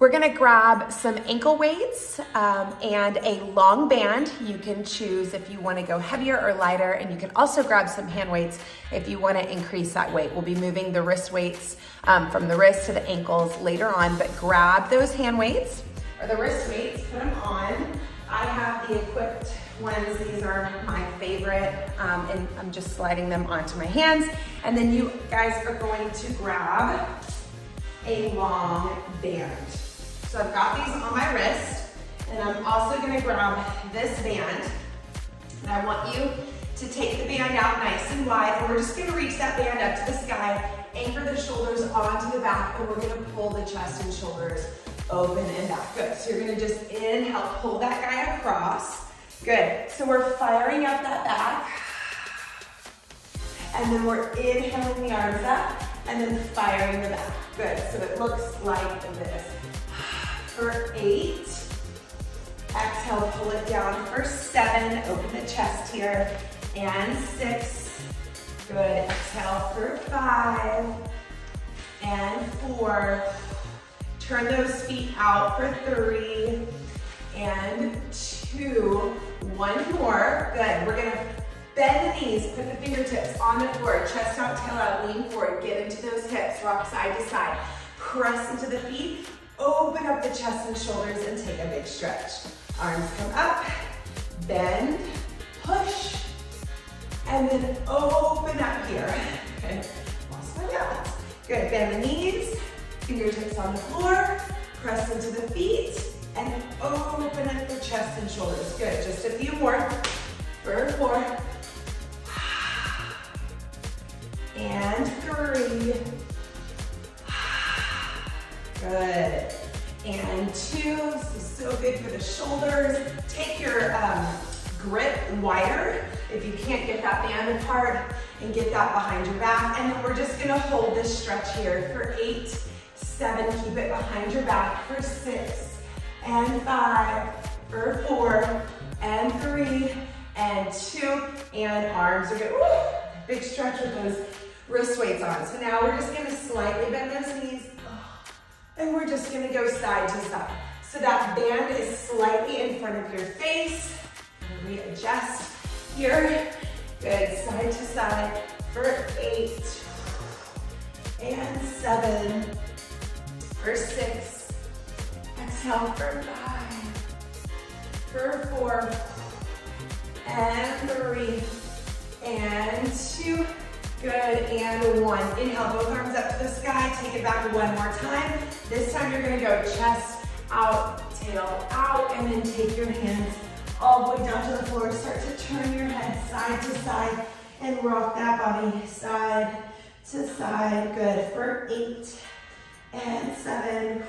We're gonna grab some ankle weights and a long band. You can choose if you wanna go heavier or lighter, and you can also grab some hand weights if you wanna increase that weight. We'll be moving the wrist weights from the wrist to the ankles later on, but grab those hand weights or the wrist weights, put them on. I have the equipped ones. These are my favorite, and I'm just sliding them onto my hands. And then you guys are going to grab a long band. So I've got these on my wrist, and I'm also gonna grab this band. And I want you to take the band out nice and wide, and we're just gonna reach that band up to the sky, anchor the shoulders onto the back, and we're gonna pull the chest and shoulders open and back. Good, so you're gonna just inhale, pull that guy across. Good, so we're firing up that back, and then we're inhaling the arms up, and then firing the back. Good, so it looks like this. For 8, exhale, pull it down. For 7, open the chest here, and 6, good, exhale for 5, and 4, turn those feet out for 3, and 2, 1 more, good. We're gonna bend the knees, put the fingertips on the floor, chest out, tail out, lean forward, get into those hips, rock side to side, press into the feet, open up the chest and shoulders, and take a big stretch. Arms come up, bend, push, and then open up here. Good, lost my balance. Good, bend the knees, fingertips on the floor, press into the feet, and open up the chest and shoulders. Good, just a few more. For 4, and 3, good, and 2, this is so good for the shoulders. Take your grip wider if you can't get that band apart, and get that behind your back, and then we're just gonna hold this stretch here for 8, 7, keep it behind your back, for 6, and 5, for 4, and 3, and 2, and arms are good. Woo! Big stretch with those wrist weights on. So now we're just gonna slightly bend those knees, and we're just gonna go side to side. So that band is slightly in front of your face. Readjust here. Good, side to side for 8, and 7, for 6, exhale for 5, for 4, and 3, and 2, good, and 1. Inhale, both arms up to the sky, take it back one more time. This time you're gonna go chest out, tail out, and then take your hands all the way down to the floor. Start to turn your head side to side, and rock that body side to side. Good, for 8, and 7,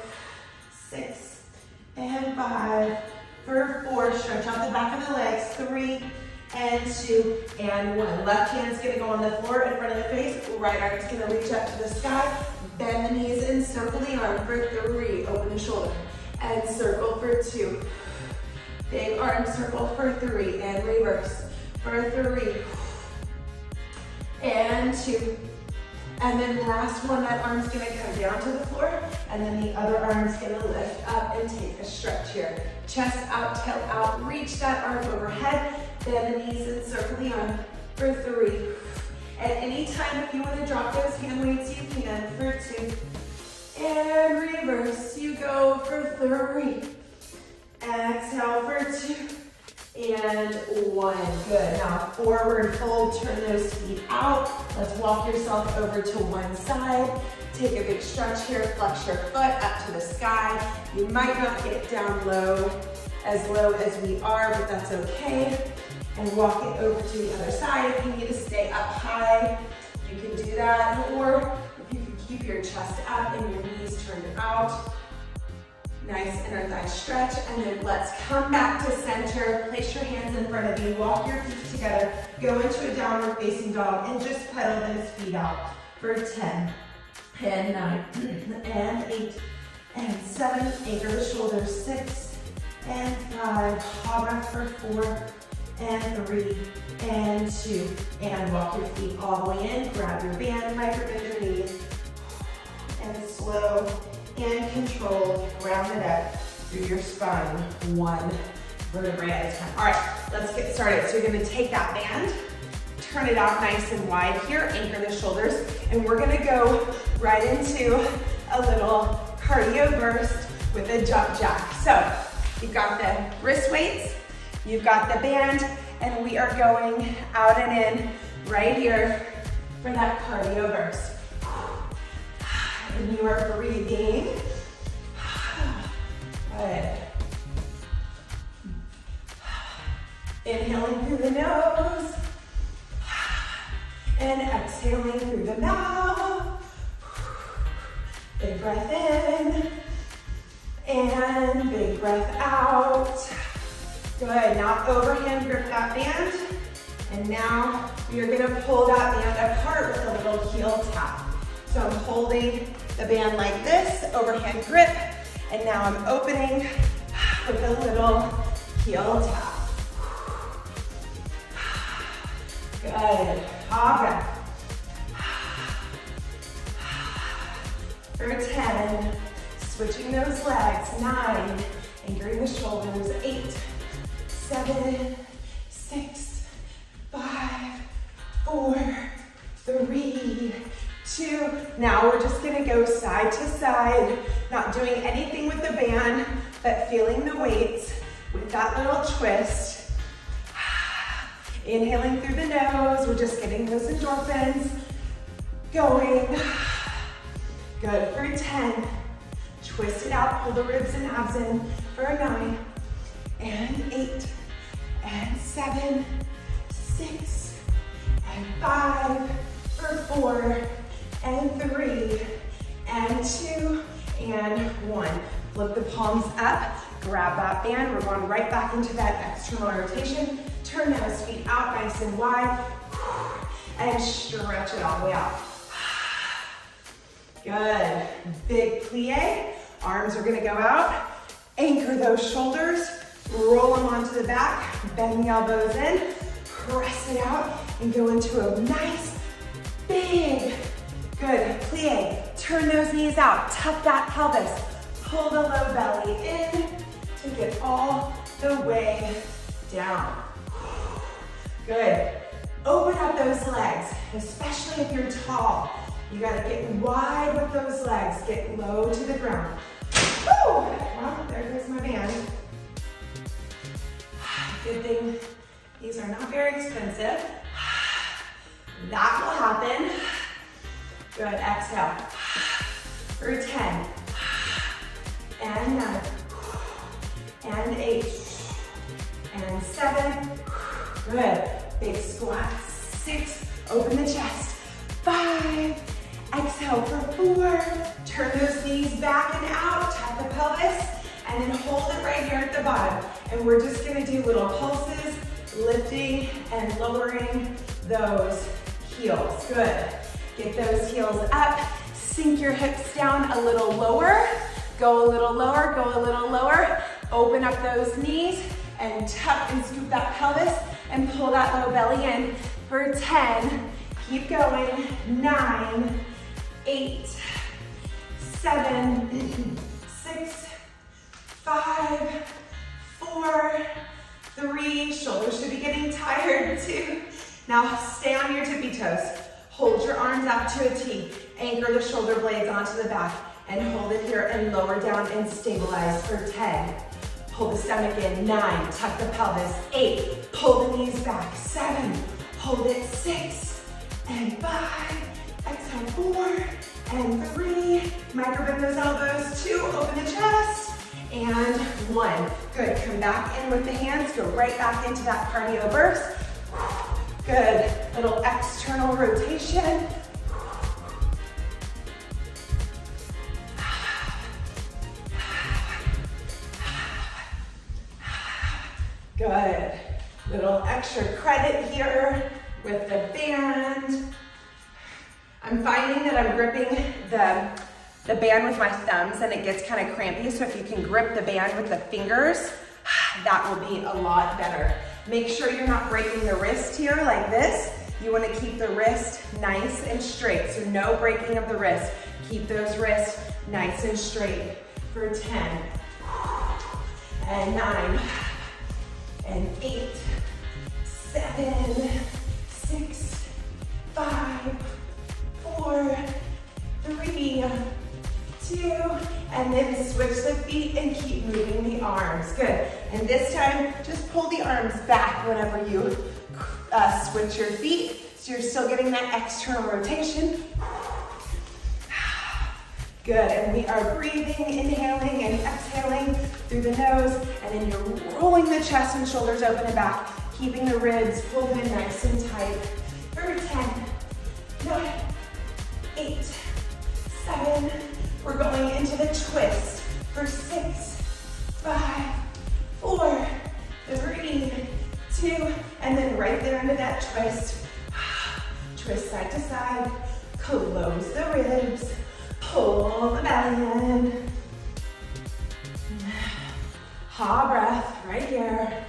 6, and 5, for 4, stretch out the back of the legs, 3, and 2, and 1. Left hand's gonna go on the floor in front of the face, right arm's gonna reach up to the sky, bend the knees and circle the arm for 3, open the shoulder, and circle for 2. Big arm circle for 3, and reverse for 3, and 2. And then last one, that arm's gonna come down to the floor, and then the other arm's gonna lift up and take a stretch here. Chest out, tail out, reach that arm overhead, bend the knees and circle the arm for 3. At any time, if you wanna drop those hand weights, you can, for 2. And reverse, you go for 3. Exhale for 2, and 1. Good, now forward fold, turn those feet out. Let's walk yourself over to one side. Take a big stretch here, flex your foot up to the sky. You might not get down low as we are, but that's okay. And walk it over to the other side. If you need to stay up high, you can do that. Or if you can keep your chest up and your knees turned out. Nice inner thigh stretch, and then let's come back to center. Place your hands in front of you, walk your feet together, go into a downward facing dog, and just pedal those feet out for 10, and 9, and 8, and 7, anchor the shoulders, 6, and 5, hop back for 4, and 3, and 2, and walk your feet all the way in, grab your band, micro bend your knees, and slow and controlled. Round it up through your spine, one vertebrae at a time. All right, let's get started. So you're gonna take that band, turn it out nice and wide here, anchor the shoulders, and we're gonna go right into a little cardio burst with a jump jack. So you've got the wrist weights, you've got the band, and we are going out and in right here for that cardio burst. And you are breathing. Good. Inhaling through the nose and exhaling through the mouth. Big breath in and big breath out. Good, now overhand grip that band, and now you're gonna pull that band apart with a little heel tap. So I'm holding the band like this, overhand grip, and now I'm opening with a little heel tap. Good, all right. For 10, switching those legs, 9, anchoring the shoulders, 8, 7, 6, 5, 4, 3, 2. Now we're just gonna go side to side, not doing anything with the band, but feeling the weights with that little twist. Inhaling through the nose, we're just getting those endorphins going. Good, for 10. Twist it out, pull the ribs and abs in for 9, and 8, and 7, 6, and 5, for 4, and 3, and 2, and 1. Flip the palms up, grab that band. We're going right back into that external rotation. Turn those feet out nice and wide, and stretch it all the way out. Good, big plie. Arms are gonna go out. Anchor those shoulders, roll them onto the back, bend the elbows in, press it out, and go into a nice, big, good plie. Turn those knees out, tuck that pelvis, pull the low belly in to get all the way down. Good. Open up those legs, especially if you're tall. You gotta get wide with those legs, get low to the ground. Woo! Well, there goes my band. Good thing these are not very expensive. That will happen. Good, exhale. For 10, and 9, and 8, and 7. Good, big squat. 6, open the chest. 5, exhale for 4. Turn those knees back and out, tap the pelvis, and then hold it right here at the bottom. And we're just gonna do little pulses, lifting and lowering those heels. Good. Get those heels up, sink your hips down a little lower, go a little lower, go a little lower. Open up those knees and tuck and scoop that pelvis and pull that low belly in for 10. Keep going. 9, 8, 7, 6, 5, 4, 3. Shoulders should be getting tired too. Now stay on your tippy toes. Hold your arms out to a T. Anchor the shoulder blades onto the back and hold it here and lower down and stabilize for 10. Pull the stomach in. 9, tuck the pelvis. 8, pull the knees back. 7, hold it. 6, and 5, exhale 4, and 3, micro bend those elbows. 2, open the chest, and 1. Good, come back in with the hands, go right back into that cardio burst. Good, little external rotation. Good, little extra credit here with the band. I'm finding that I'm gripping the band with my thumbs and it gets kind of crampy, so if you can grip the band with the fingers, that will be a lot better. Make sure you're not breaking the wrist here like this. You want to keep the wrist nice and straight, so no breaking of the wrist. Keep those wrists nice and straight for 10, and 9, and 8, 7, 6, 5, 4, 3, 2, and then switch the feet and keep moving the arms. Good. And this time, just pull the arms back whenever you switch your feet, so you're still getting that external rotation. Good, and we are breathing, inhaling and exhaling through the nose, and then you're rolling the chest and shoulders open and back, keeping the ribs pulled in nice and tight. For 10, 9, 8, 7, we're going into the twist for 6, 5, 4, 3, 2, and then right there into that twist. Twist side to side, close the ribs, pull the belly in. Ha breath right here.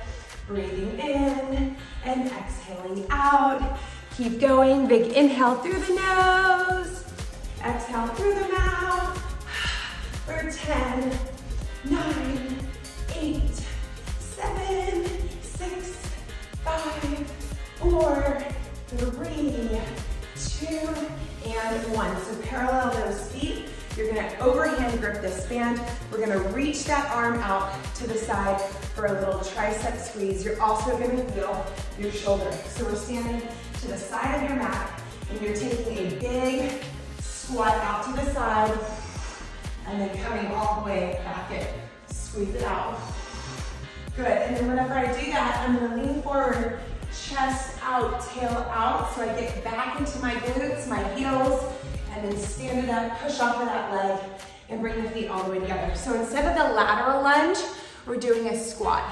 Breathing in and exhaling out. Keep going, big inhale through the nose. Exhale through the mouth. For 10, 9, 8, 7, 6, 5, 4, 3, 2, and 1. So parallel those feet. You're gonna overhand grip this band. We're gonna reach that arm out to the side for a little tricep squeeze. You're also gonna feel your shoulder. So we're standing to the side of your mat, and you're taking a big squat out to the side, and then coming all the way back in. Squeeze it out. Good, and then whenever I do that, I'm gonna lean forward, chest out, tail out, so I get back into my glutes, my heels, and then stand it up, push off of that leg, and bring the feet all the way together. So instead of the lateral lunge, we're doing a squat.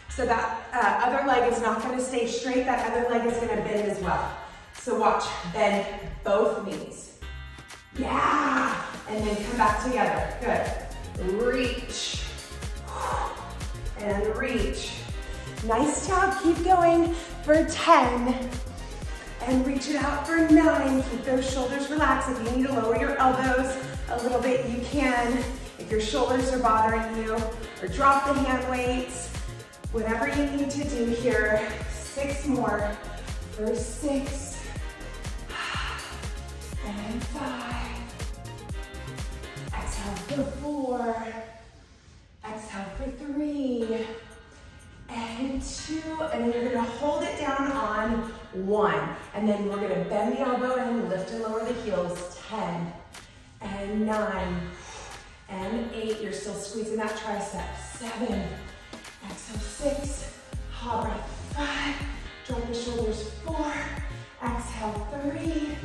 So that other leg is not gonna stay straight, that other leg is gonna bend as well. So watch, bend both knees. Yeah, and then come back together, good. Reach, and reach. Nice job, keep going for 10. And reach it out for 9. Keep those shoulders relaxed. If you need to lower your elbows a little bit, you can. If your shoulders are bothering you, or drop the hand weights, whatever you need to do here. 6 more for 6, and 5. Exhale for 4, exhale for 3, and 2, and then you're gonna hold it down on 1, and then we're gonna bend the elbow and lift and lower the heels. 10, and 9, and 8, you're still squeezing that tricep. 7, exhale 6, ha breath 5, drop the shoulders 4, exhale 3,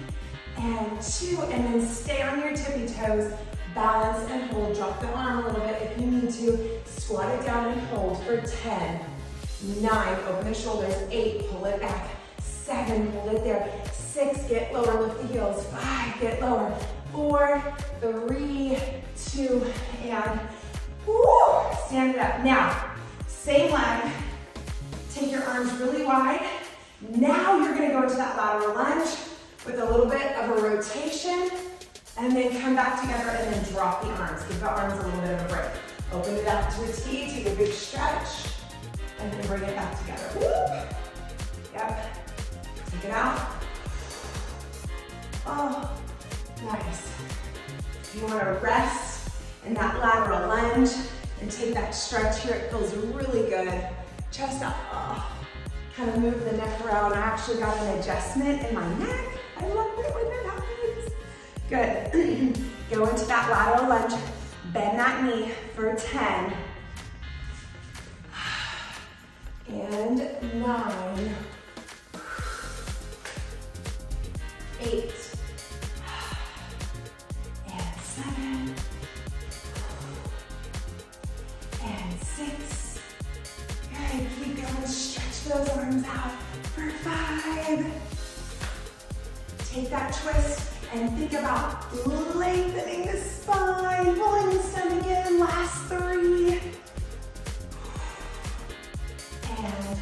and 2, and then stay on your tippy toes, balance and hold, drop the arm a little bit if you need to, squat it down and hold for 10, 9, open the shoulders, 8, pull it back, 7, hold it there, 6, get lower, lift the heels, 5, get lower, 4, 3, 2, and woo, stand it up. Now, same leg, take your arms really wide. Now you're gonna go into that lateral lunge with a little bit of a rotation, and then come back together and then drop the arms. Give the arms a little bit of a break. Open it up to a T, take a big stretch, and then bring it back together. Whoop. Yep, take it out. Oh, nice. If you wanna rest in that lateral lunge and take that stretch here, it feels really good. Chest up, oh. Kind of move the neck around. I actually got an adjustment in my neck. I love it when that happens. Good. Go into that lateral lunge. Bend that knee for 10. And 9. 8. And 7. And 6. Good. Keep going. Stretch those arms out for 5. Take that twist and think about lengthening the spine, pulling the stomach in. Last 3. And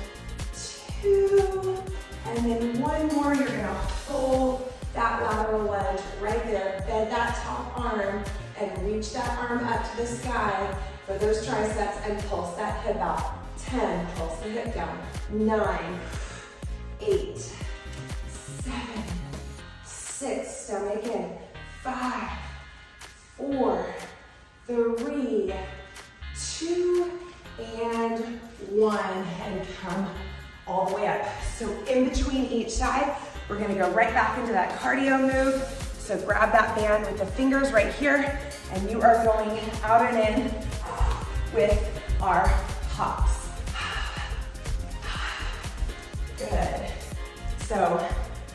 2. And then 1 more. You're gonna hold that lateral lunge right there. Bend that top arm and reach that to the sky for those triceps and pulse that hip out. 10, pulse the hip down. 9, 8, 7, 6, stomach in. 5, 4, 3, 2, and 1, and come all the way up. So in between each side, we're gonna go right back into that cardio move. So grab that band with the fingers right here, and you are going out and in with our hops. Good. So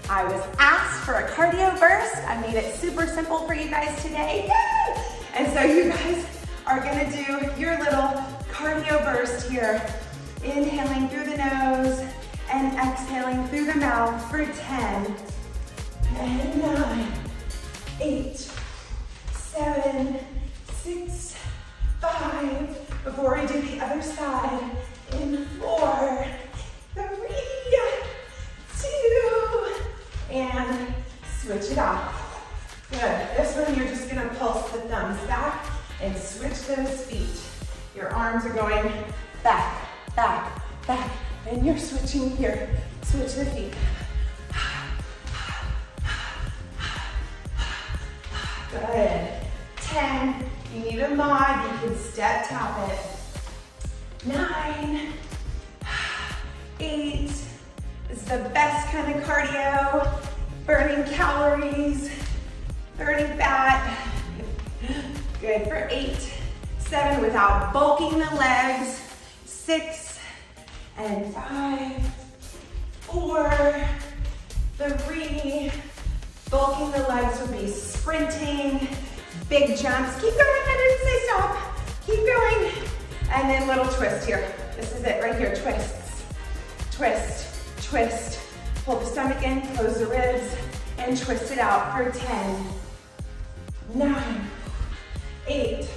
I was asked for a cardio burst. I made it super simple for you guys today. Yay! And so you guys are gonna do your little cardio burst here. Inhaling through the nose and exhaling through the mouth for 10, and 9, 8, 7, 6, 5. Before we do the other side, in 4, 3, 2, and switch it off. Good. This one you're just gonna pulse the thumbs back and switch those feet. Your arms are going back, back, back, and you're switching here. Switch the feet. Good. 10, you need a mod, you can step tap it. 9, 8, this is the best kind of cardio, burning calories, burning fat. Good for 8, 7 without bulking the legs. 6 and 5, 4, 3. Bulking the legs would be sprinting, big jumps. Keep going, I didn't say stop. Keep going. And then little twist here. This is it right here, twists. Twist, twist. Pull the stomach in, close the ribs, and twist it out for 10, 9, 8,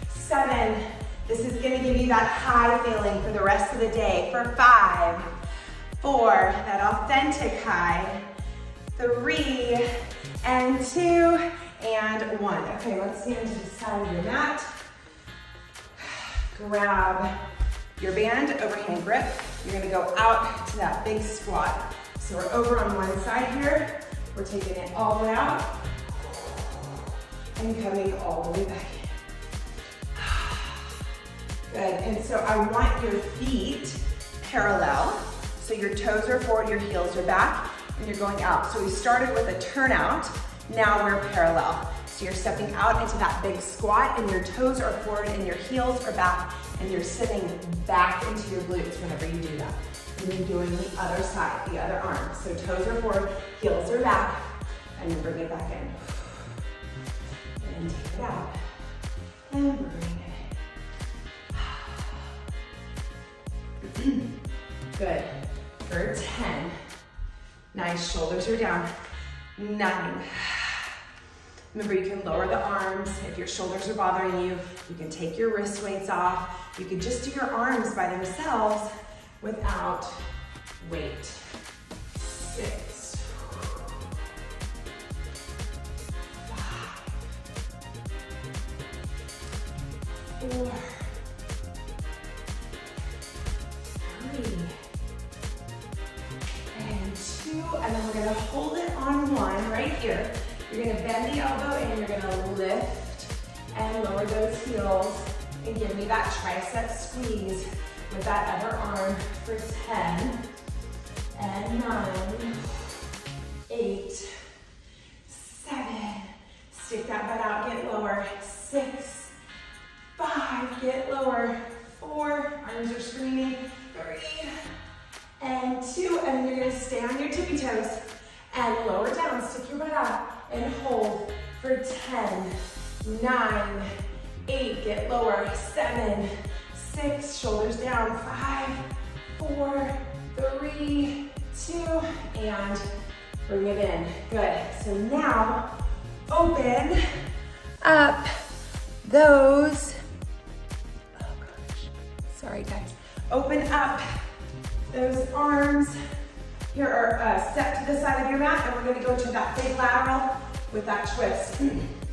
7. This is gonna give you that high feeling for the rest of the day. For 5, 4, that authentic high. 3, and 2, and 1. Okay, let's stand to the side of your mat. Grab your band, overhand grip. You're gonna go out to that big squat. So we're over on one side here. We're taking it all the way out and coming all the way back in. Good, and so I want your feet parallel. So your toes are forward, your heels are back, and you're going out. So we started with a turnout, now we're parallel. So you're stepping out into that big squat and your toes are forward and your heels are back and you're sitting back into your glutes whenever you do that. And then doing the other side, the other arm. So toes are forward, heels are back, and then bring it back in. And take it out. And bring it in. Good. For 10. Nice, shoulders are down. 9. Remember, you can lower the arms. If your shoulders are bothering you, you can take your wrist weights off. You can just do your arms by themselves without weight. 6. 5. 4. 3. And 2. And then we're gonna hold it on 1 right here. You're gonna bend the elbow and you're gonna lift and lower those heels and give me that tricep squeeze with that other arm for 10 and 9, 8, 7. Stick that butt out, get lower. 6, 5, get lower. 4, arms are screaming. 3 and 2, and then you're gonna stay on your tippy toes and lower down, stick your butt out and hold for 10, 9, 8, get lower. 7, 6, shoulders down. 5, 4, 3, 2, and bring it in. Good. So now open up those, oh gosh, sorry guys. Open up those arms. Here are step to the side of your mat, and we're going to go to that big lateral with that twist.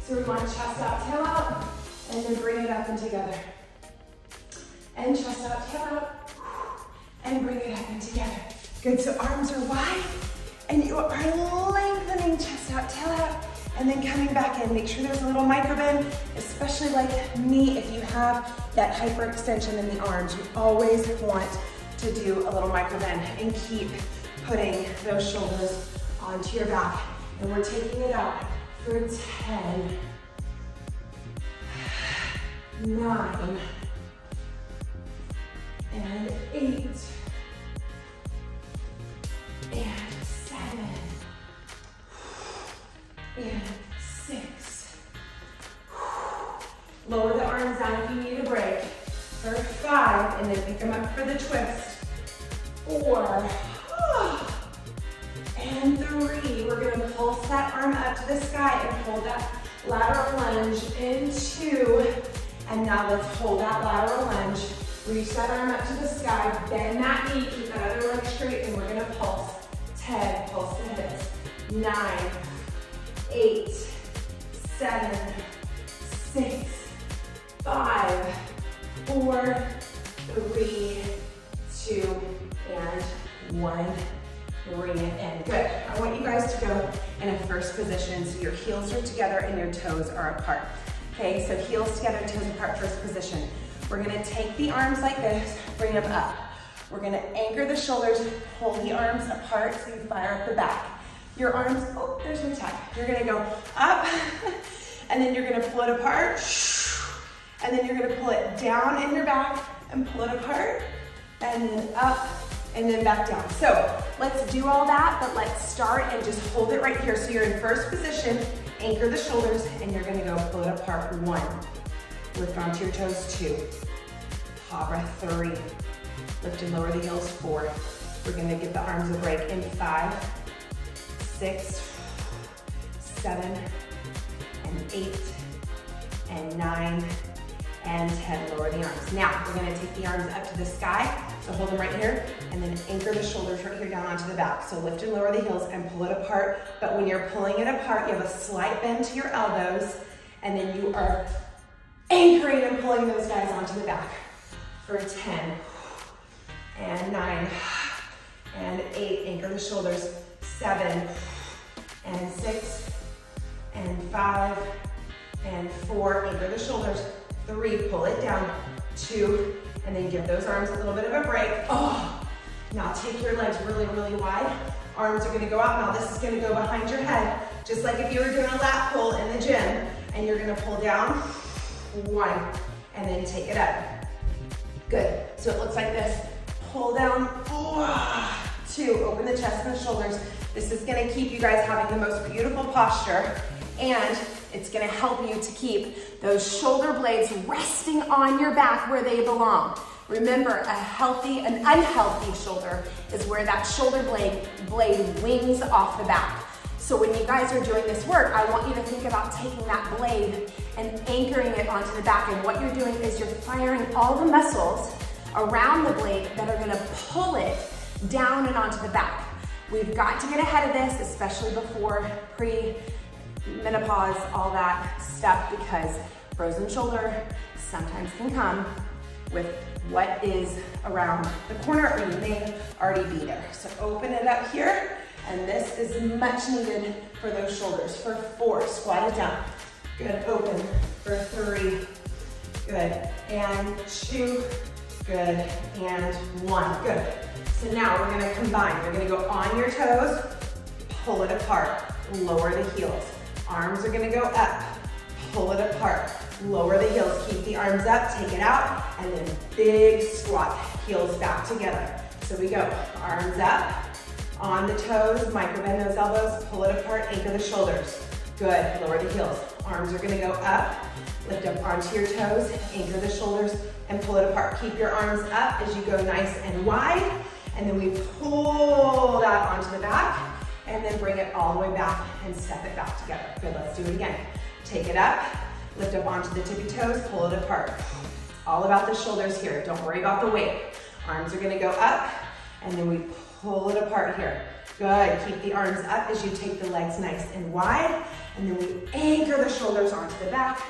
So we want chest out, tail out, and then bring it up and together. And chest out, tail out, and bring it up and together. Good, so arms are wide, and you are lengthening, chest out, tail out, and then coming back in. Make sure there's a little micro bend, especially like me, if you have that hyperextension in the arms. You always want to do a little micro bend and keep putting those shoulders onto your back. And we're taking it out for 10, 9, and 8, and 7, and 6. Lower the arms down if you need a break. For 5, and then pick them up for the twist. 4, and 3. We're gonna pulse that arm up to the sky and hold that lateral lunge in 2. And now let's hold that lateral lunge. Reach that arm up to the sky, bend that knee, keep that other leg straight, and we're gonna pulse. 10, pulse the hips. 9, 8, 7, 6, 5, 4, 3, 2, and 1. Bring it in. Good. I want you guys to go in a first position so your heels are together and your toes are apart. Okay, so heels together, toes apart, first position. We're gonna take the arms like this, bring them up. We're gonna anchor the shoulders, pull the arms apart so you fire up the back. Your arms, oh, there's my tag. You're gonna go up, and then you're gonna pull it apart, and then you're gonna pull it down in your back and pull it apart, and then up, and then back down. So let's do all that, but let's start and just hold it right here. So you're in first position, anchor the shoulders, and you're gonna go pull it apart. 1, lift onto your toes. 2, paw breath. 3, lift and lower the heels. 4, we're gonna give the arms a break in 5, 6, 7, and 8, and 9, and 10. Lower the arms. Now, we're gonna take the arms up to the sky, so hold them right here, and then anchor the shoulders right here down onto the back. So lift and lower the heels and pull it apart, but when you're pulling it apart, you have a slight bend to your elbows, and then you are anchoring and pulling those guys onto the back for 10, and 9, and 8, anchor the shoulders. 7, and 6, and 5, and 4, anchor the shoulders. 3, pull it down. 2, and then give those arms a little bit of a break. Oh, now take your legs really, really wide. Arms are gonna go out. Now this is gonna go behind your head, just like if you were doing a lat pull in the gym. And you're gonna pull down. 1, and then take it up. Good, so it looks like this. Pull down. 2, open the chest and the shoulders. This is gonna keep you guys having the most beautiful posture, and it's gonna help you to keep those shoulder blades resting on your back where they belong. Remember, a healthy and unhealthy shoulder is where that shoulder blade wings off the back. So when you guys are doing this work, I want you to think about taking that blade and anchoring it onto the back. And what you're doing is you're firing all the muscles around the blade that are gonna pull it down and onto the back. We've got to get ahead of this, especially before menopause, all that stuff, because frozen shoulder sometimes can come with what is around the corner, or you may already be there. So open it up here, and this is much needed for those shoulders. For 4, squat it down. Good, open. For 3, good, and 2, good, and 1, good. So now we're gonna combine. You're gonna go on your toes, pull it apart, lower the heels. Arms are gonna go up, pull it apart, lower the heels, keep the arms up, take it out, and then big squat, heels back together. So we go, arms up, on the toes, micro bend those elbows, pull it apart, anchor the shoulders. Good, lower the heels. Arms are gonna go up, lift up onto your toes, anchor the shoulders, and pull it apart. Keep your arms up as you go nice and wide, and then we pull that onto the back, and then bring it all the way back and step it back together. Good, let's do it again. Take it up, lift up onto the tippy toes, pull it apart. All about the shoulders here, don't worry about the weight. Arms are gonna go up, and then we pull it apart here. Good, keep the arms up as you take the legs nice and wide, and then we anchor the shoulders onto the back,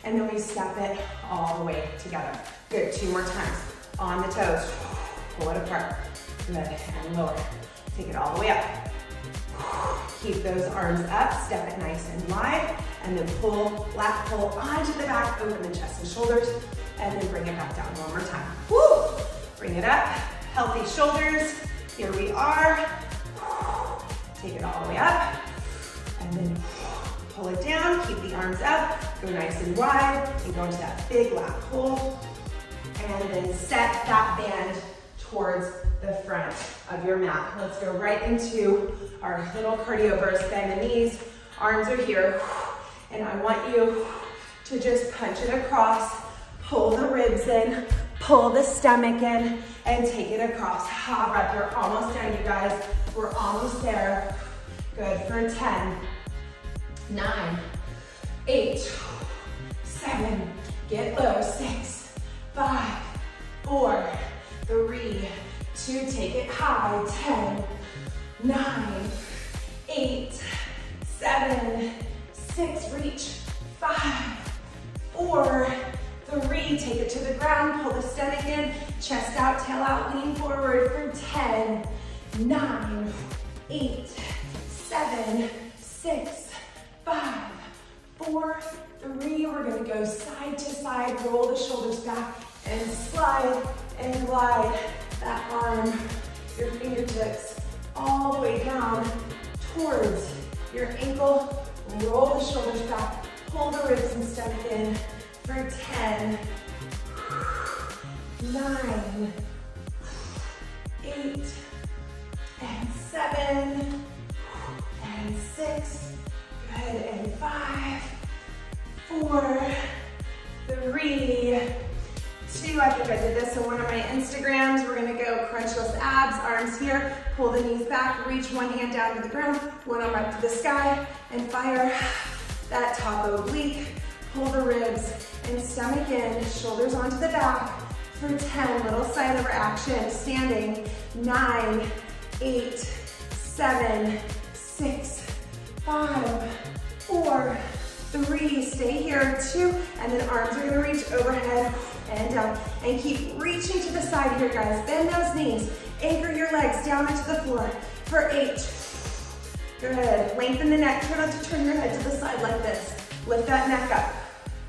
and then we step it all the way together. Good, 2 more times. On the toes, pull it apart. Good, and lower. Take it all the way up. Keep those arms up, step it nice and wide, and then pull, lat pull onto the back, open the chest and shoulders, and then bring it back down one more time. Woo! Bring it up, healthy shoulders. Here we are. Take it all the way up, and then pull it down, keep the arms up, go nice and wide, and go into that big lat pull, and then set that band towards the front of your mat. Let's go right into our little cardio burst. Bend the knees, arms are here, and I want you to just punch it across, pull the ribs in, pull the stomach in, and take it across. Ha, breath, we're almost done, you guys. We're almost there. Good, for 10, 9, 8, 7, get low, 6, 5, 4, 3, 2, take it high, 10, 9, 8, 7, 6, reach, 5, 4, 3, take it to the ground, pull the stomach in, chest out, tail out, lean forward for 10, 9, 8, 7, 6, 5, 4, 3, we're gonna go side to side, roll the shoulders back, and slide and glide that arm, your fingertips, all the way down towards your ankle, roll the shoulders back, pull the ribs and stomach in for 10, 9, 8, and 7, and 6, good, and 5, 4, 3, 2, I think I did this in one of my Instagrams. We're gonna go crunchless abs, arms here, pull the knees back, reach one hand down to the ground, one arm up to the sky, and fire that top oblique, pull the ribs and stomach in, shoulders onto the back for 10, little side over action, standing, 9, 8, 7, 6, 5, 4, 3, stay here, 2, and then arms are gonna reach overhead and down, and keep reaching to the side here, guys. Bend those knees, anchor your legs down into the floor for 8, good, lengthen the neck, try not to turn your head to the side like this, lift that neck up,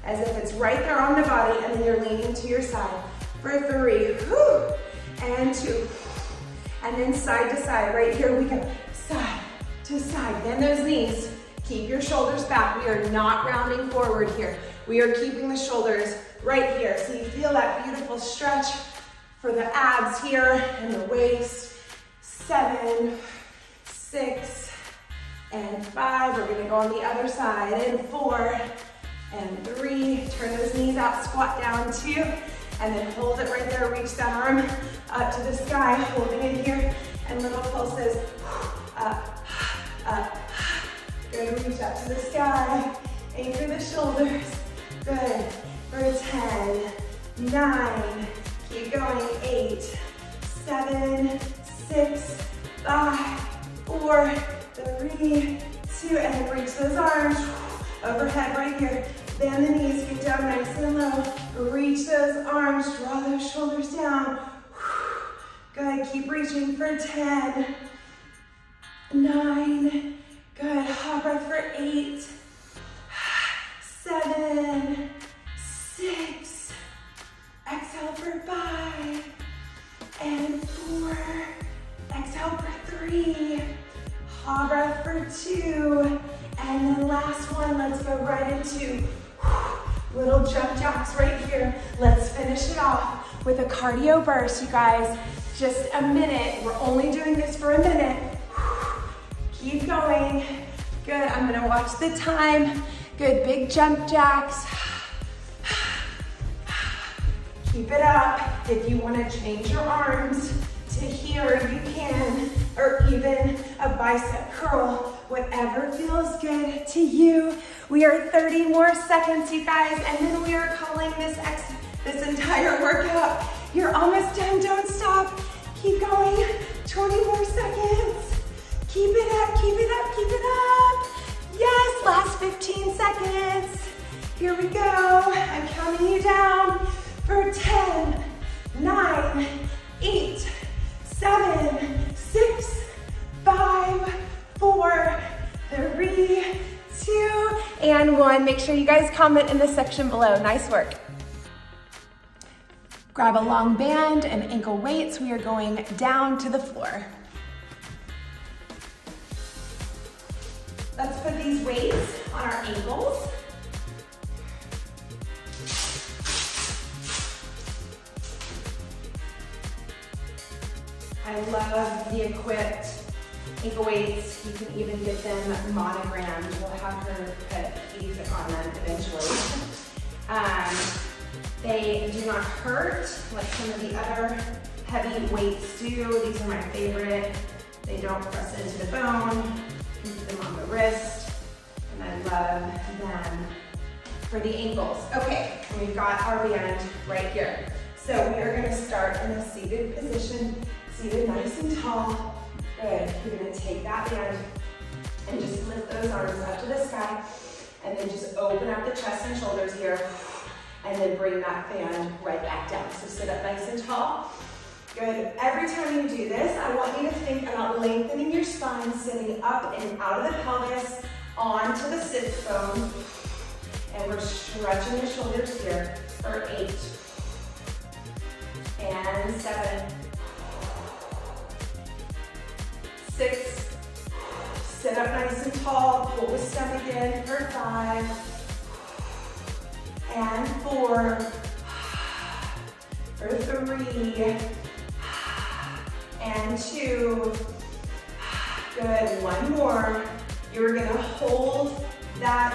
as if it's right there on the body, and then you're leaning to your side for 3, whew, and 2, and then side to side, right here we go, side to side, bend those knees, keep your shoulders back, we are not rounding forward here, we are keeping the shoulders right here, so you feel that beautiful stretch for the abs here and the waist, 7, 6, and 5, we're gonna go on the other side, and 4, and 3, turn those knees out, squat down, 2, and then hold it right there, reach that arm up to the sky, holding it here, and little pulses, up, up, good, reach up to the sky, anchor the shoulders, good, for 10, 9, keep going, 8, 7, 6, 5, 4, 3, 2, and then reach those arms, overhead right here, bend the knees, get down nice and low, reach those arms, draw those shoulders down, good, keep reaching for 10, 9, good, hot breath for 8, 7, 6, exhale for 5, and 4, exhale for 3, hot breath for 2, and then last one, let's go right into little jump jacks right here. Let's finish it off with a cardio burst, you guys. Just a minute, we're only doing this for a minute. Keep going, good, I'm gonna watch the time. Good, big jump jacks. Keep it up. If you wanna change your arms to here, you can, or even a bicep curl, whatever feels good to you. We are 30 more seconds, you guys, and then we are calling this entire workout. You're almost done, don't stop. Keep going, 20 more seconds. Keep it up, keep it up, keep it up. Yes, last 15 seconds. Here we go. I'm counting you down for 10, 9, 8, 7, 6, 5, 4, 3, 2, and 1. Make sure you guys comment in the section below. Nice work. Grab a long band and ankle weights. We are going down to the floor. Let's put these weights on our ankles. I love the equipped ankle weights. You can even get them monogrammed. We'll have her put these on them eventually. They do not hurt like some of the other heavy weights do. These are my favorite. They don't press into the bone. You can put them on the wrist, and I love them for the ankles. Okay, we've got our band right here. So we are gonna start in a seated position, seated nice and tall. Good, you're gonna take that band and just lift those arms up to the sky, and then just open up the chest and shoulders here, and then bring that band right back down. So sit up nice and tall. Good. Every time you do this, I want you to think about lengthening your spine, sitting up and out of the pelvis, onto the sit bone. And we're stretching the shoulders here for 8, and 7, 6, sit up nice and tall, pull the stomach in for 5, and 4, for 3, and 2, good, one more. You're gonna hold that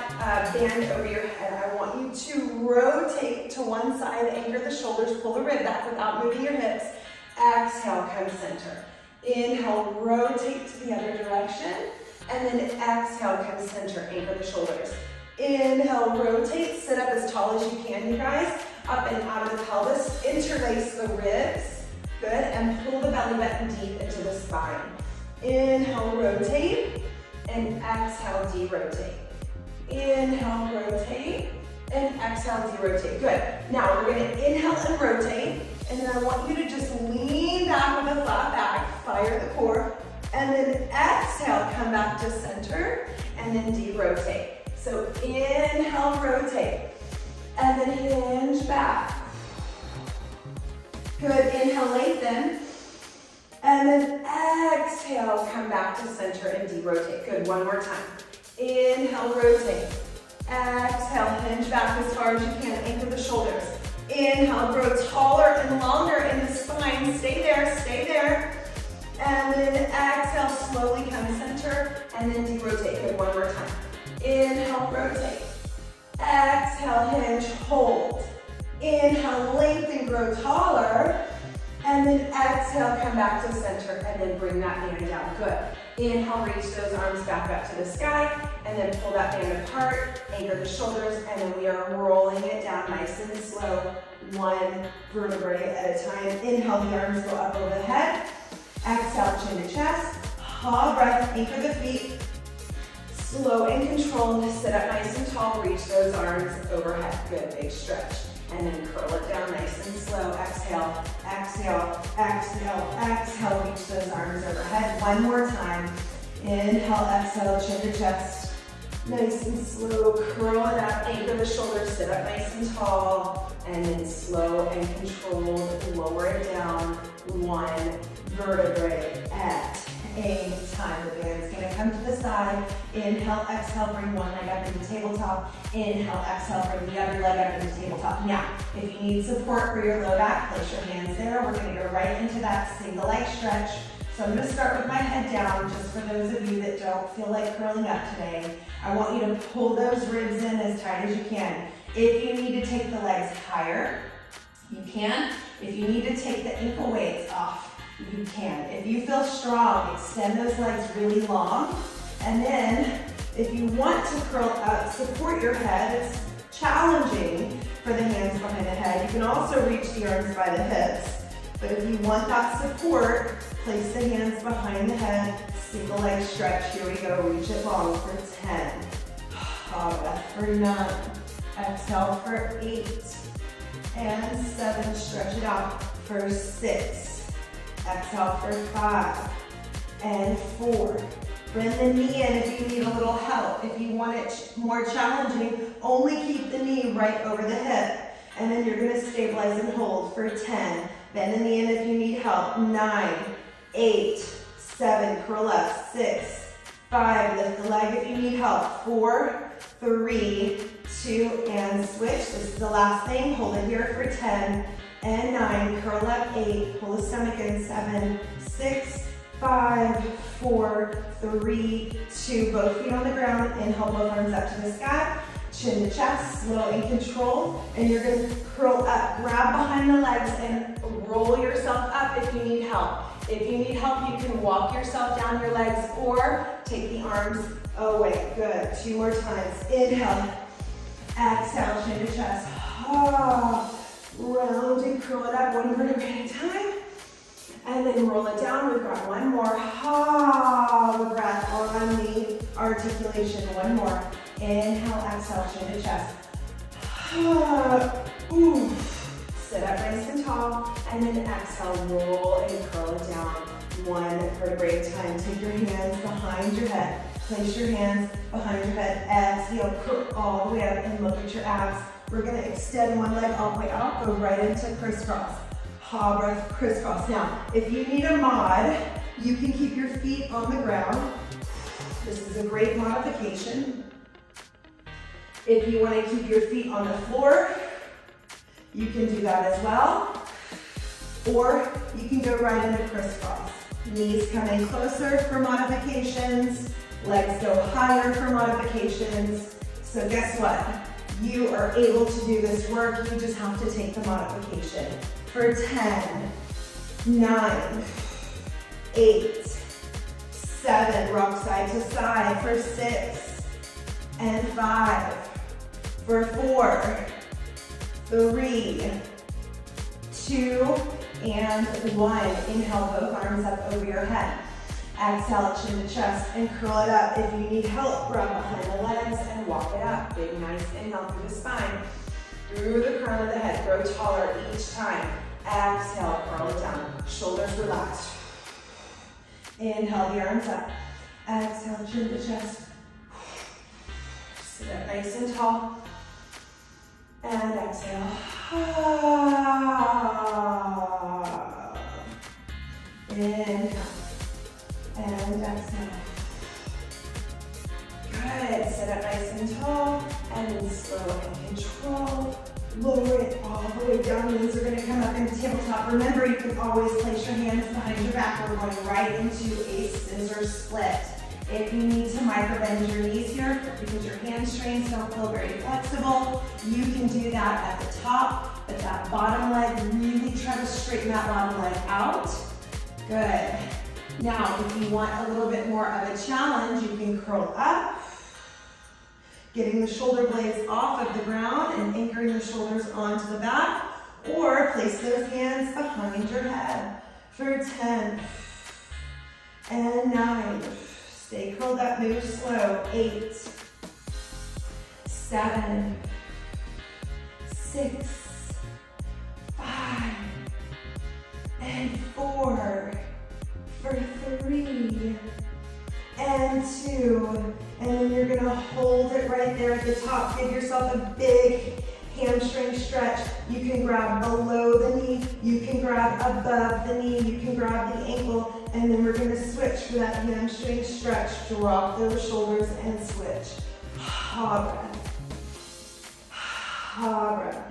band over your head. I want you to rotate to one side, anchor the shoulders, pull the rib back without moving your hips. Exhale, come center. Inhale, rotate to the other direction, and then exhale, come center, anchor the shoulders. Inhale, rotate, sit up as tall as you can, you guys. Up and out of the pelvis, interlace the ribs. Good, and pull the belly button deep into the spine. Inhale, rotate, and exhale, derotate. Inhale, rotate, and exhale, derotate. Good. Now we're gonna inhale and rotate, and then I want you to just lean back with a flat back, fire the core, and then exhale, come back to center, and then derotate. So inhale, rotate, and then hinge back. Good, inhale, lengthen, and then exhale, come back to center and derotate. Good, one more time. Inhale, rotate. Exhale, hinge back as far as you can, anchor the shoulders. Inhale, grow taller and longer in the spine. Stay there, stay there. And then exhale, slowly come center, and then derotate. Good, one more time. Inhale, rotate. Exhale, hinge, hold. Inhale, lengthen, grow taller. And then exhale, come back to center, and then bring that band down. Good. Inhale, reach those arms back up to the sky, and then pull that band apart, anchor the shoulders, and then we are rolling it down nice and slow, one vertebrae at a time. Inhale, the arms go up over the head. Exhale, chin to chest. Ha, breath, anchor the feet. Slow and controlled, sit up nice and tall, reach those arms overhead. Good, big stretch. And then curl it down nice and slow. Exhale, exhale, exhale, exhale. Reach those arms overhead. One more time. Inhale, exhale, chin to chest. Nice and slow, curl it up, anchor the shoulders, sit up nice and tall. And then slow and controlled, lower it down. One vertebrae at a time. The band's gonna come to the side. Inhale, exhale, bring one leg up into tabletop. Inhale, exhale, bring the other leg up into tabletop. Now, if you need support for your low back, place your hands there. We're gonna go right into that single leg stretch. So I'm gonna start with my head down, just for those of you that don't feel like curling up today. I want you to pull those ribs in as tight as you can. If you need to take the legs higher, you can. If you need to take the ankle weights off, you can. If you feel strong, extend those legs really long. And then, if you want to curl up, support your head. It's challenging for the hands behind the head. You can also reach the arms by the hips. But if you want that support, place the hands behind the head. Single leg stretch. Here we go. Reach it long for 10. Breath for 9. Exhale for 8 and 7. Stretch it out for 6. Exhale for 5 and 4. Bring the knee in if you need a little help. If you want it more challenging, only keep the knee right over the hip. And then you're going to stabilize and hold for 10. Bend the knee in if you need help. 9, 8, 7, curl up. 6, 5, lift the leg if you need help. 4, 3, 2, and switch. This is the last thing. Hold it here for 10 and 9. Curl up. 8, pull the stomach in. 7, 6, 5, 4, 3, 2. Both feet on the ground. Inhale, both arms up to the sky. Chin to chest, slow and control. And you're going to curl up. Grab behind the legs and roll yourself up if you need help. If you need help, you can walk yourself down your legs or take the arms away. Good. 2 more times. Inhale. Exhale, chin to chest. Round and curl it up 1 vertebrae at a time. And then roll it down. We've got 1 more. The breath on the articulation. 1 more. Inhale, exhale, chin to chest. Sit up nice and tall. And then exhale, roll and curl it down 1 vertebrae at a time. Take your hands behind your head. Place your hands behind your head. Exhale, curl all the way up and look at your abs. We're going to extend one leg all the way out. Go right into crisscross. Breath, crisscross. Now, if you need a mod, you can keep your feet on the ground. This is a great modification. If you want to keep your feet on the floor, you can do that as well. Or you can go right into crisscross. Knees come in closer for modifications. Legs go higher for modifications. So guess what? You are able to do this work. You just have to take the modification. For 10, 9, 8, 7, rock side to side. For 6 and 5. For 4, 3, 2, and 1. Inhale, both arms up over your head. Exhale, chin to chest, and curl it up. If you need help, grab behind the legs and walk it up. Big, nice inhale through the spine. Through the crown of the head, grow taller each time. Exhale, curl it down. Shoulders relaxed. Inhale, the arms up. Exhale, chin to chest. Sit up nice and tall. And exhale. Inhale. And exhale. Good. Sit up nice and tall. And then slow and control. Lower it all the way down. Knees are going to come up into tabletop. Remember, you can always place your hands behind your back. We're going right into a scissor split. If you need to micro bend your knees here because your hamstrings don't feel very flexible, you can do that at the top, but that bottom leg, really try to straighten that bottom leg out. Good. Now, if you want a little bit more of a challenge, you can curl up, getting the shoulder blades off of the ground and anchoring the shoulders onto the back, or place those hands behind your head for 10 and 9. Stay curled up, move slow. 8, 7, 6, 5, and 4, for 3, and 2, and then you're gonna hold it right there at the top. Give yourself a big hamstring stretch. You can grab below the knee, you can grab above the knee, you can grab the ankle, and then we're gonna switch for that hamstring stretch. Drop those shoulders and switch. Ha breath. Ha breath.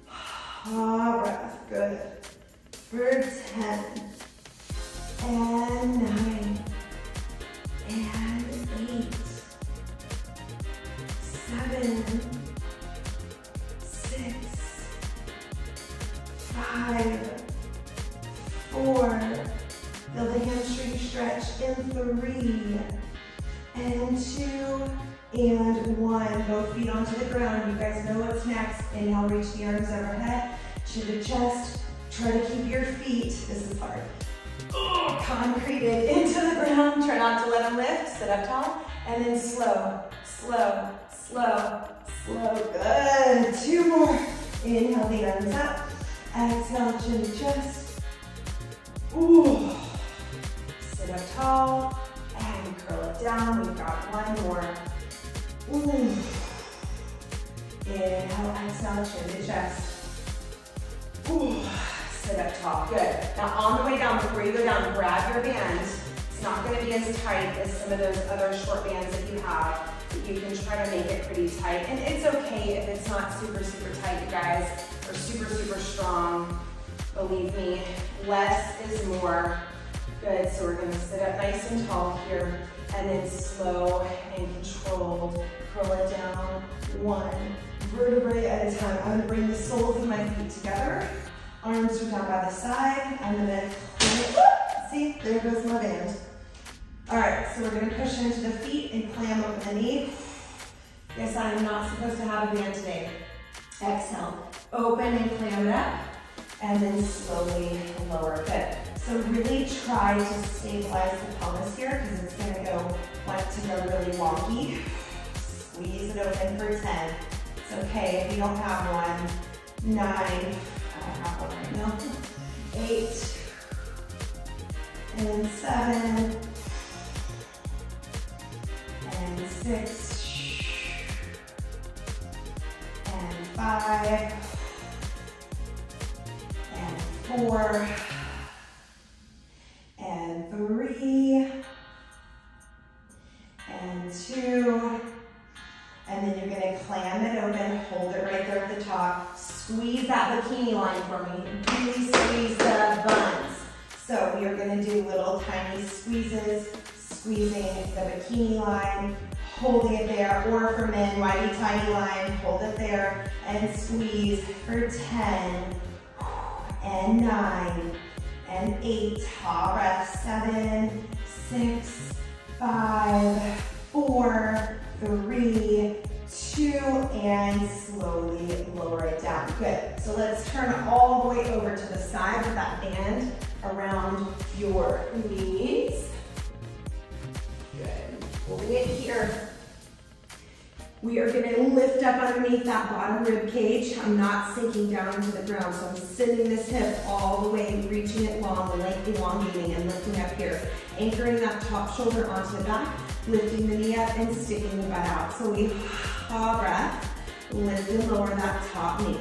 Ha breath. Good. For 10 and 9 and 8, 7, 6, 5, 4, feel the hamstring stretch in 3, and 2, and 1. Both feet onto the ground. You guys know what's next. Inhale, reach the arms overhead, chin to chest. Try to keep your feet, this is hard, concreted into the ground. Try not to let them lift. Sit up tall, and then slow, slow, slow, slow, good. 2 more. Inhale the arms up. Exhale, chin to chest. Ooh. Sit up tall and curl it down. We've got 1 more. Ooh. Inhale, exhale, chin to chest. Ooh. Sit up tall, good. Now on the way down, before you go down, grab your band. It's not gonna be as tight as some of those other short bands that you have. You can try to make it pretty tight. And it's okay if it's not super, super tight, you guys, or super, super strong. Believe me, less is more. Good, so we're gonna sit up nice and tall here, and then slow and controlled. Curl it down, 1 vertebrae at a time. I'm gonna bring the soles of my feet together. Arms are down by the side. I'm gonna, see, there goes my band. All right, so we're gonna push into the feet and clam open the knee. Yes, I am not supposed to have a band today. Exhale, open and clam it up, and then slowly lower. Good. So really try to stabilize the pelvis here, because it's gonna want to go really wonky. Squeeze it open for 10. It's okay if you don't have one. 9, I don't have one right now. 8, and 7, and 6, and 5, and 4, and 3, and 2, and then you're gonna clam it open, hold it right there at the top. Squeeze that bikini line for me. Really squeeze the buns. So we are gonna do little tiny squeezes, squeezing the bikini line, holding it there, or for men, whitey tiny line, hold it there, and squeeze for 10, and 9, and 8, hot breath, 7, 6, 5, 4, 3, 2, and slowly lower it down. Good. So let's turn all the way over to the side with that band around your knees. Good. Holding it here. We are going to lift up underneath that bottom rib cage. I'm not sinking down into the ground, so I'm sending this hip all the way, reaching it long, elongating, and lifting up here. Anchoring that top shoulder onto the back, lifting the knee up, and sticking the butt out. So we breath, lift and lower that top knee.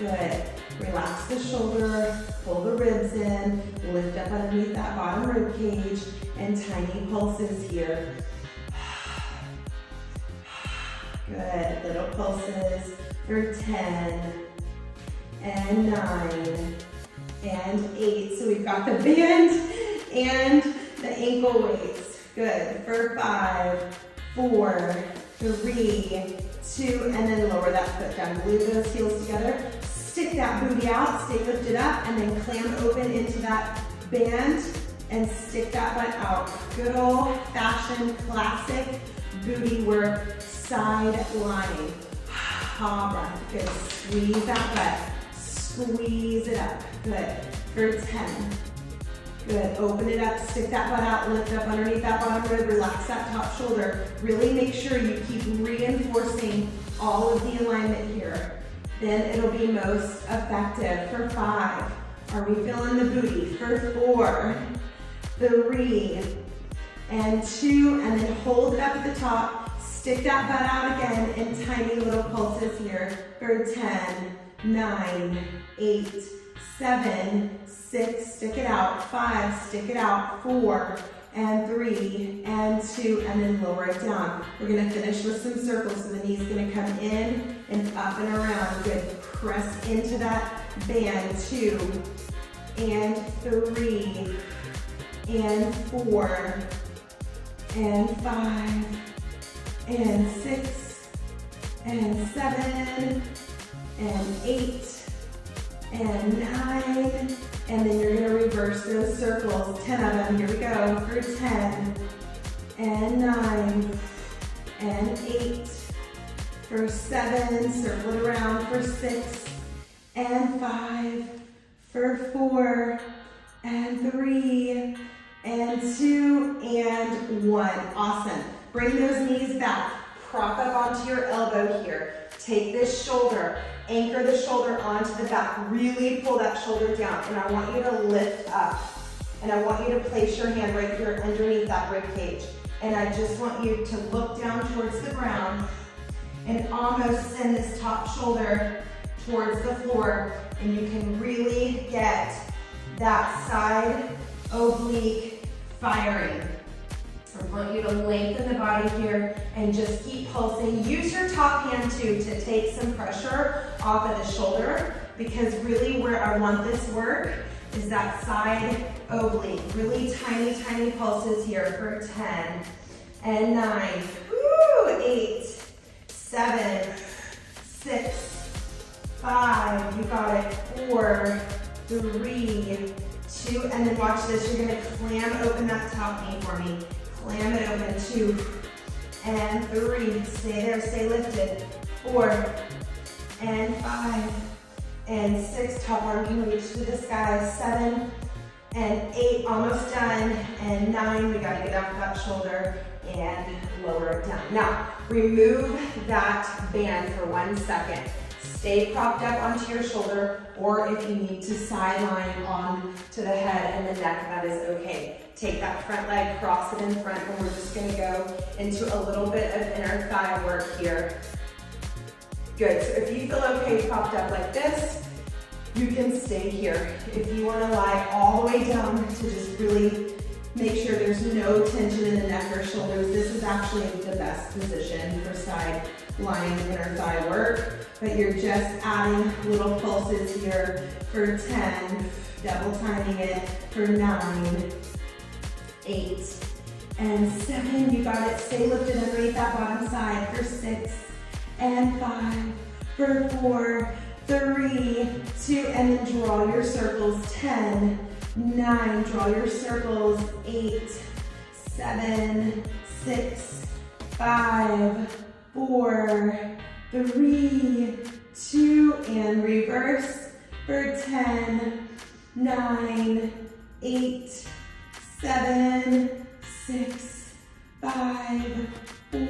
Good. Relax the shoulder, pull the ribs in, lift up underneath that bottom rib cage, and tiny pulses here. Good, little pulses for 10, and 9, and 8. So we've got the band and the ankle weights. Good, for 5, 4, 3, 2, and then lower that foot down. Glue those heels together. Stick that booty out, stay lifted up, and then clam open into that band and stick that butt out. Good old fashioned classic booty work, side lining. Breath. Good. Squeeze that butt. Squeeze it up. Good. For 10. Good. Open it up, stick that butt out, lift up underneath that bottom rib, relax that top shoulder. Really make sure you keep reinforcing all of the alignment here. Then it'll be most effective. For 5, are we feeling the booty? For 4, 3, and 2, and then hold it up at the top. Stick that butt out again in tiny little pulses here. For 10, 9, 8, 7, 6, stick it out, 5, stick it out, 4, and 3, and 2, and then lower it down. We're gonna finish with some circles, so the knee's gonna come in and up and around. Good, press into that band. 2, and 3, and 4, and 5, and 6, and 7, and 8, and 9, and then you're gonna reverse those circles, 10 of them, here we go, for 10, and 9, and 8, for 7, circle it around, for 6, and 5, for 4, and 3, and 2, and 1. Awesome. Bring those knees back. prop up onto your elbow here. Take this shoulder, anchor the shoulder onto the back. Really pull that shoulder down. And I want you to lift up. And I want you to place your hand right here underneath that rib cage. And I just want you to look down towards the ground and almost send this top shoulder towards the floor. And you can really get that side oblique firing. I want you to lengthen the body here and just keep pulsing. Use your top hand too to take some pressure off of the shoulder, because really where I want this work is that side oblique. Really tiny, tiny pulses here for 10 and 9, 8, 7, 6, 5, you got it, 4, 3, 2, and then watch this, you're gonna clam open that top knee for me. Clam it open, 2 and 3, stay there, stay lifted, 4 and 5 and 6, top arm can reach to the sky, 7 and 8, almost done, and 9, we gotta get off that shoulder and lower it down. Now, remove that band for 1 second. Stay propped up onto your shoulder, or if you need to sideline on to the head and the neck, that is okay. Take that front leg, cross it in front, and we're just gonna go into a little bit of inner thigh work here. Good, so if you feel okay propped up like this, you can stay here. If you wanna lie all the way down to just really make sure there's no tension in the neck or shoulders, this is actually the best position for side lying inner thigh work, but you're just adding little pulses here for 10, double timing it for 9, 8, and 7, you got it, stay lifted underneath that bottom side for 6, and 5, for 4, 3, 2, and then draw your circles, 10, 9, draw your circles, 8, 7, 6, 5, 4, 3, 2, and reverse for 10, 9, 8, 7, 6, 5,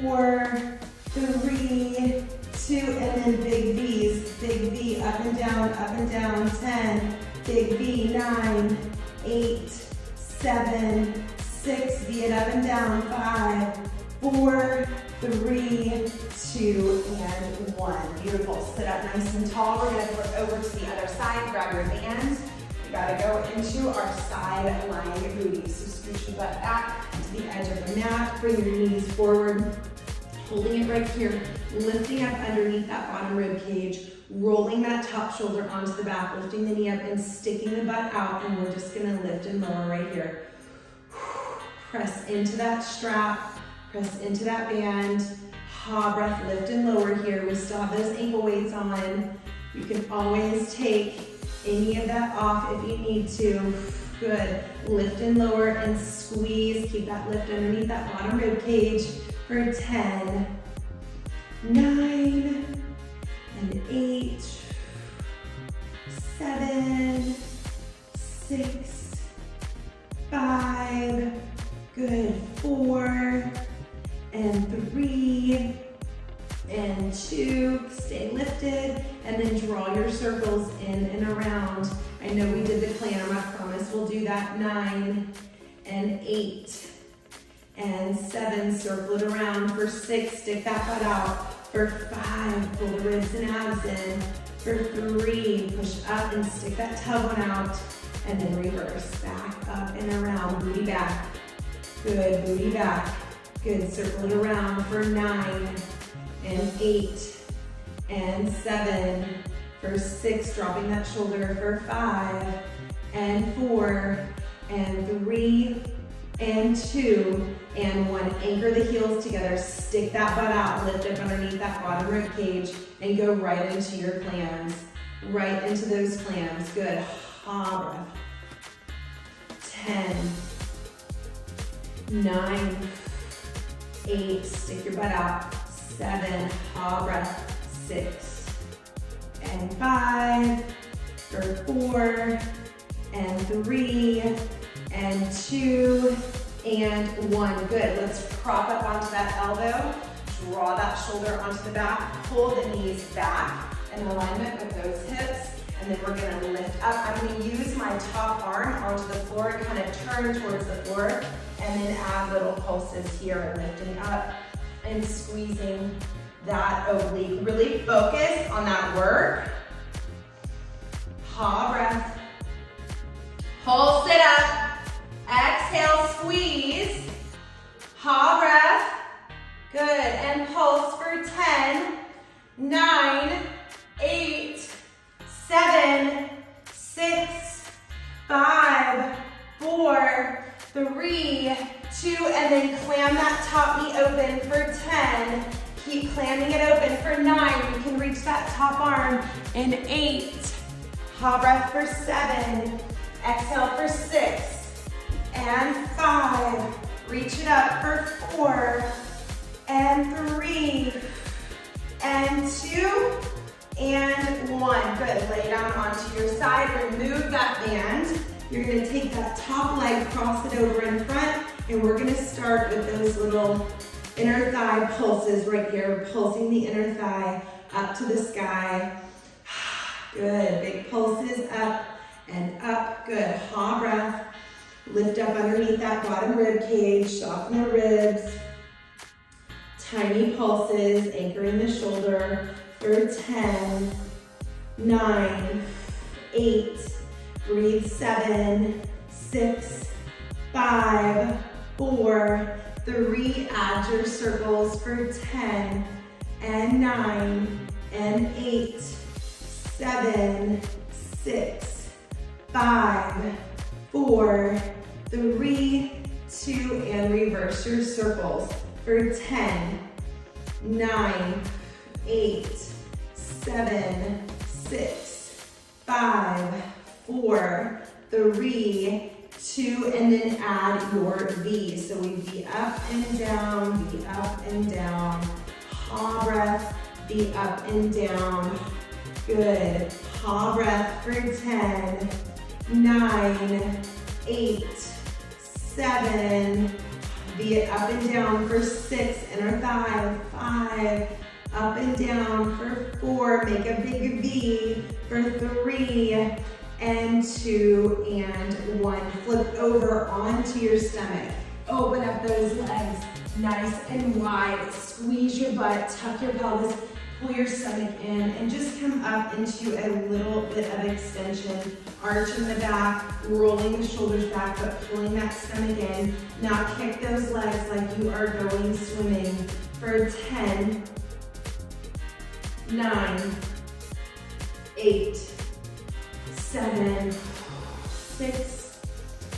4, 3, 2, and then big V's, big V, up and down, 10, big V, 9, 8, 7, 6, V it up and down, 5, 4, 3, 2, and 1. Beautiful. Sit up nice and tall. We're going to flip over to the other side. Grab your band. We got to go into our side lying booty. So scooch your butt back to the edge of the mat. Bring your knees forward. Holding it right here. Lifting up underneath that bottom rib cage. Rolling that top shoulder onto the back. Lifting the knee up and sticking the butt out. And we're just going to lift and lower right here. Press into that strap. Press into that band. Ha, breath, lift and lower here. We still have those ankle weights on. You can always take any of that off if you need to. Good. Lift and lower and squeeze. Keep that lift underneath that bottom rib cage for 10, 9, and 8, 7, 6, 5, good, 4, and 3, and 2, stay lifted, and then draw your circles in and around. I know we did the clam, I promise we'll do that. 9, and 8, and 7, circle it around. For 6, stick that butt out. For 5, pull the ribs and abs in. For 3, push up and stick that tailbone out, and then reverse, back up and around, booty back. Good, booty back. Good, circle it around for 9, and 8, and 7, for 6, dropping that shoulder for 5, and 4, and 3, and 2, and 1. Anchor the heels together, stick that butt out, lift up underneath that bottom rib cage, and go right into your clams. Right into those clams. Good. Ha, breath. 10, 9, 8, stick your butt out. 7, ha, breath. 6, and 5, for 4, and 3, and 2, and 1. Good. Let's prop up onto that elbow. draw that shoulder onto the back, pull the knees back in alignment with those hips, and then we're gonna lift up. I'm gonna use my top arm onto the floor, kind of turn towards the floor, and then add little pulses here, lifting up and squeezing that oblique. Really focus on that work. Ha breath. Pulse it up. Exhale, squeeze. Ha breath. Good, and pulse for 10, 9, 8, 7, 6, 5, 4, 3, 2, and then clam that top knee open for 10. Keep clamming it open for 9. You can reach that top arm in 8. Ha breath for 7. Exhale for 6 and 5. Reach it up for 4 and 3 and 2 and 1. Good. Lay down onto your side. Remove that band. You're going to take that top leg, cross it over in front, and we're going to start with those little inner thigh pulses right here, pulsing the inner thigh up to the sky. Good. Big pulses up and up. Good. Ha breath. Lift up underneath that bottom rib cage, soften the ribs. Tiny pulses, anchoring the shoulder for 10, 9, 8, breathe 7, 6, 5, 4, 3, add your circles for 10, and 9, and 8, 7, 6, 5, 4, 3, 2, and reverse your circles for 10, 9, 8, 7, 6, 5, 4, 3, 2, and then add your V. So we V up and down, V up and down. Ha breath, V up and down. Good. Ha breath for 10, 9, 8, 7, V it up and down for 6, inner thigh, 5, up and down for 4, make a big V for 3, and 2, and 1. Flip over onto your stomach. Open up those legs nice and wide. Squeeze your butt, tuck your pelvis, pull your stomach in, and just come up into a little bit of extension. Arch in the back, rolling the shoulders back, but pulling that stomach in. Now kick those legs like you are going swimming for 10, 9, 8, 7, 6,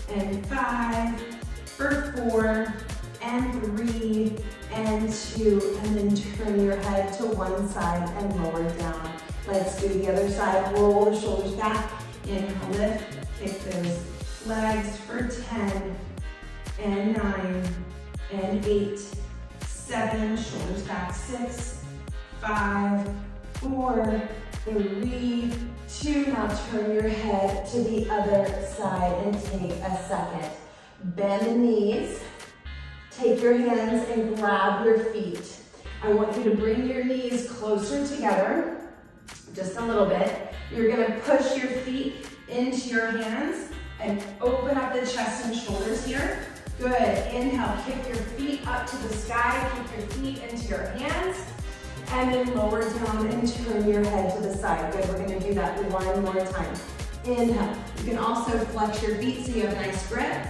and 5, for 4, and 3, and 2, and then turn your head to one side and lower down. Let's do the other side. Roll the shoulders back. Inhale, lift, kick those legs for 10, and 9, and 8, 7, shoulders back, 6, 5, 4, 3, 2. Now turn your head to the other side and take a second. Bend the knees. Take your hands and grab your feet. I want you to bring your knees closer together, just a little bit. You're gonna push your feet into your hands and open up the chest and shoulders here. Good, inhale, kick your feet up to the sky, kick your feet into your hands, and then lower down and turn your head to the side. Good, we're gonna do that one more time. Inhale, you can also flex your feet so you have a nice grip.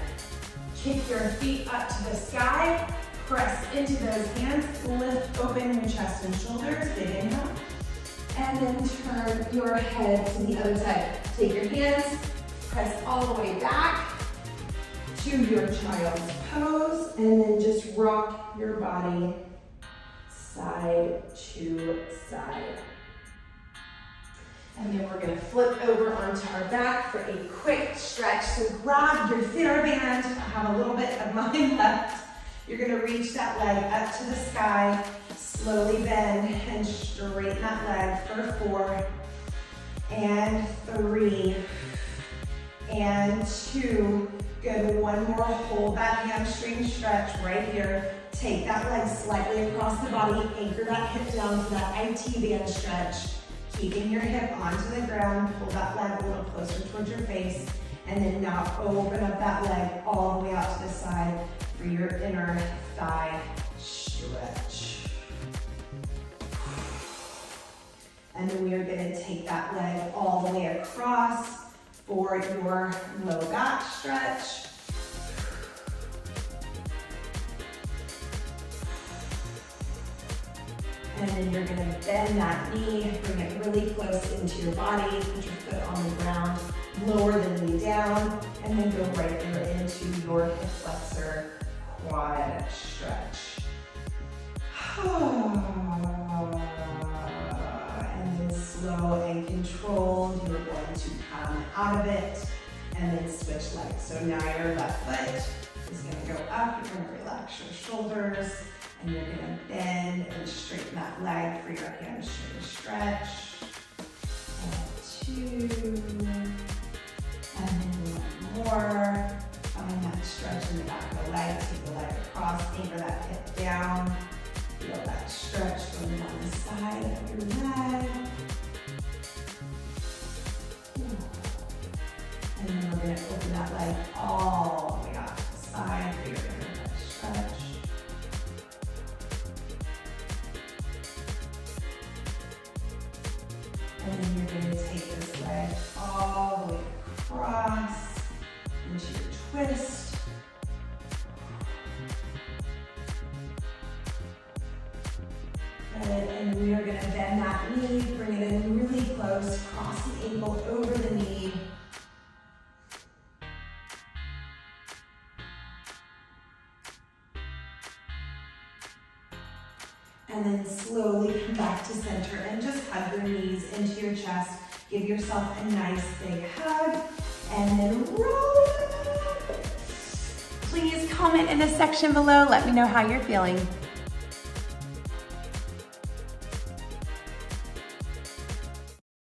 Kick your feet up to the sky, press into those hands, lift open your chest and shoulders, big inhale. And then turn your head to the other side. Take your hands, press all the way back to your child's pose, and then just rock your body side to side. And then we're gonna flip over onto our back for a quick stretch. So grab your thinner band. I have a little bit of mine left. You're gonna reach that leg up to the sky. Slowly bend and straighten that leg for 4, and 3, and 2. Good, one more. Hold that hamstring stretch right here. Take that leg slightly across the body, anchor that hip down for that IT band stretch. Keeping your hip onto the ground, pull that leg a little closer towards your face, and then now open up that leg all the way out to the side for your inner thigh stretch. And then we are going to take that leg all the way across for your low back stretch. And then you're going to bend that knee, bring it really close into your body, put your foot on the ground, lower the knee down, and then go right there into your hip flexor quad stretch. And then slow and controlled, you're going to come out of it and then switch legs. So now your left foot is going to go up, you're going to relax your shoulders, and you're going to bend and straighten that leg for your hamstring stretch. And 2. And then 1 more. Find that stretch in the back of the leg. Take the leg across, anchor that hip down. Feel that stretch going down the side of your leg. And then we're going to open that leg all the way out to the side for your inner stretch. And then you're going to take this leg all the way across into your twist. Good. And we are going to bend that knee, bring it in really close, cross the ankle over the knee. And then slowly come back to center and just hug your knees into your chest. Give yourself a nice big hug and then roll it up. Please comment in the section below. Let me know how you're feeling.